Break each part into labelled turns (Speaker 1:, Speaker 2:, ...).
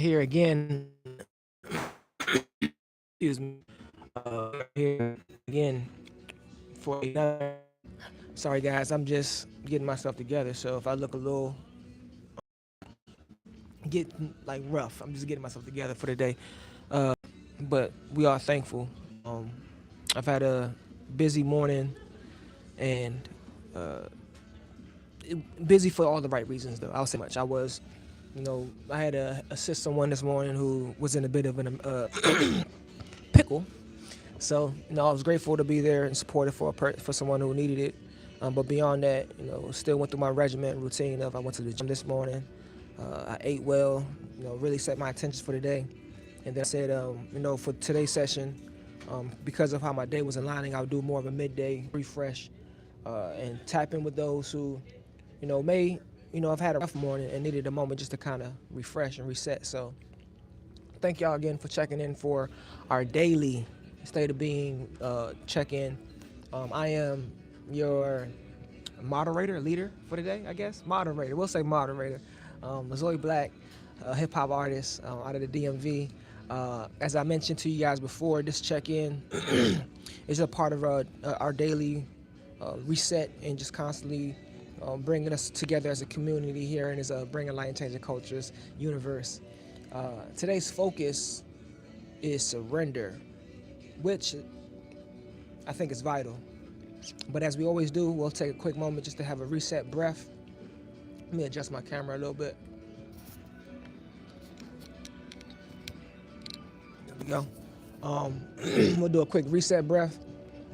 Speaker 1: here again. Excuse me. Here again for another. Sorry, guys. I'm just getting myself together. So if I look a little get like rough, I'm just getting myself together for the day. But we are thankful. Um, I've had a busy morning and uh, busy for all the right reasons, though. I'll say much. I had to assist someone this morning who was in a bit of an pickle. So, I was grateful to be there and supportive for someone who needed it. But beyond that, still went through my regiment routine of I went to the gym this morning. I ate well, really set my intentions for the day. And then I said, for today's session, because of how my day was aligning, I'll do more of a midday refresh and tap in with those who, may, have had a rough morning and needed a moment just to kind of refresh and reset. So thank y'all again for checking in for our daily state of being check-in. I am your moderator, leader for today, I guess. Moderator, we'll say moderator. Zoe Black, hip-hop artist out of the DMV. As I mentioned to you guys before, this check-in is a part of our daily reset and just constantly bringing us together as a community here and is bringing light and changing cultures universe. Today's focus is surrender, which I think is vital. But as we always do, we'll take a quick moment just to have a reset breath. Let me adjust my camera a little bit. There we go. We'll do a quick reset breath,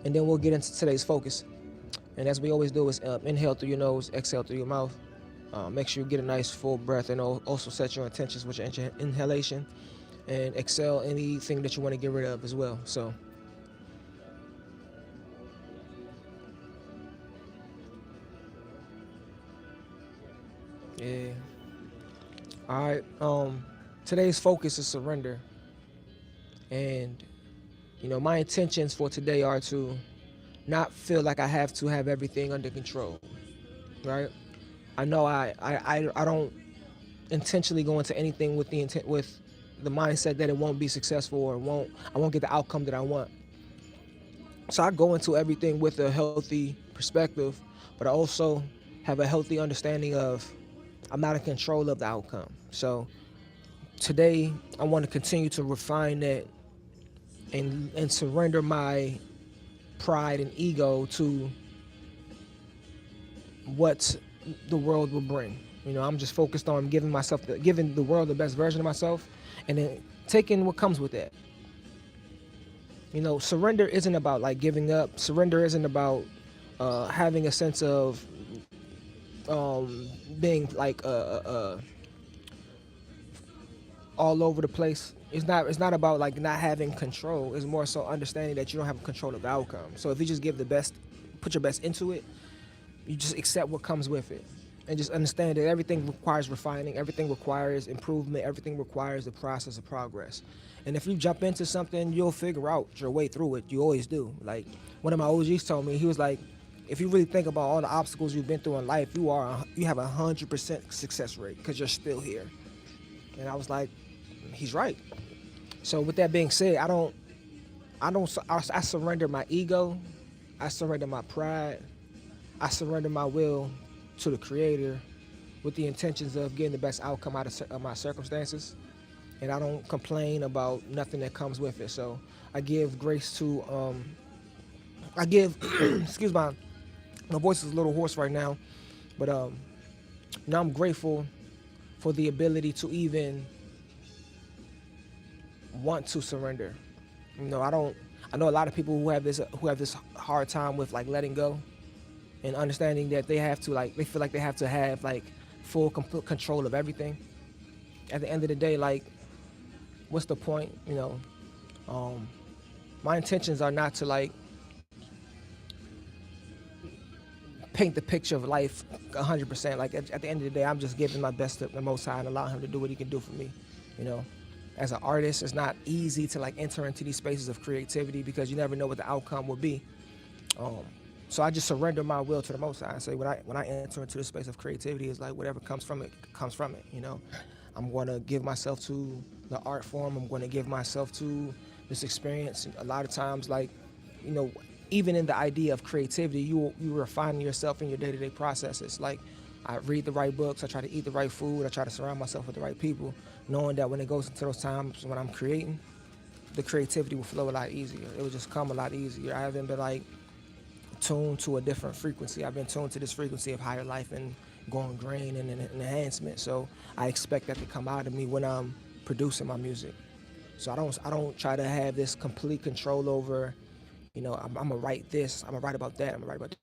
Speaker 1: and then we'll get into today's focus. And as we always do is inhale through your nose, exhale through your mouth. Make sure you get a nice full breath and also set your intentions with your inhalation. And exhale anything that you want to get rid of as well. So yeah. All right. Today's focus is surrender. And my intentions for today are to not feel like I have to have everything under control. Right? I know I don't intentionally go into anything with the mindset that it won't be successful or I won't get the outcome that I want. So I go into everything with a healthy perspective, but I also have a healthy understanding of I'm not in control of the outcome. So today I want to continue to refine that and surrender my pride and ego to what the world will bring. I'm just focused on giving the world the best version of myself, and then taking what comes with that. Surrender isn't about like giving up. Surrender isn't about having a sense of being like all over the place. It's not about like not having control. It's more so understanding that you don't have control of the outcome. So if you just put your best into it, you just accept what comes with it. And just understand that everything requires refining, everything requires improvement, everything requires the process of progress. And if you jump into something, you'll figure out your way through it. You always do. Like one of my OGs told me, he was like, if you really think about all the obstacles you've been through in life, you have 100% success rate because you're still here. And I was like, he's right. So with that being said, I surrender my ego, I surrender my pride, I surrender my will to the Creator with the intentions of getting the best outcome out of my circumstances. And I don't complain about nothing that comes with it. So I give grace to, excuse my voice is a little hoarse right now, but now I'm grateful for the ability to even want to surrender. I know a lot of people who have this hard time with like letting go and understanding that they feel like they have to have like full complete control of everything. At the end of the day, like, what's the point? My intentions are not to like paint the picture of life 100%. Like at the end of the day, I'm just giving my best to the Most High and allowing Him to do what He can do for me. As an artist, it's not easy to like enter into these spaces of creativity because you never know what the outcome will be. So I just surrender my will to the Most High and say when I enter into the space of creativity, it's like whatever comes from it comes from it. I'm going to give myself to the art form. I'm going to give myself to this experience. A lot of times, like, you know, even in the idea of creativity, you refine yourself in your day-to-day processes. Like, I read the right books, I try to eat the right food, I try to surround myself with the right people, knowing that when it goes into those times when I'm creating, the creativity will flow a lot easier. It will just come a lot easier. I haven't been like tuned to a different frequency. I've been tuned to this frequency of higher life and going green and enhancement. So I expect that to come out of me when I'm producing my music. So I don't try to have this complete control over, I'm gonna write this, I'm gonna write about that, I'm gonna write about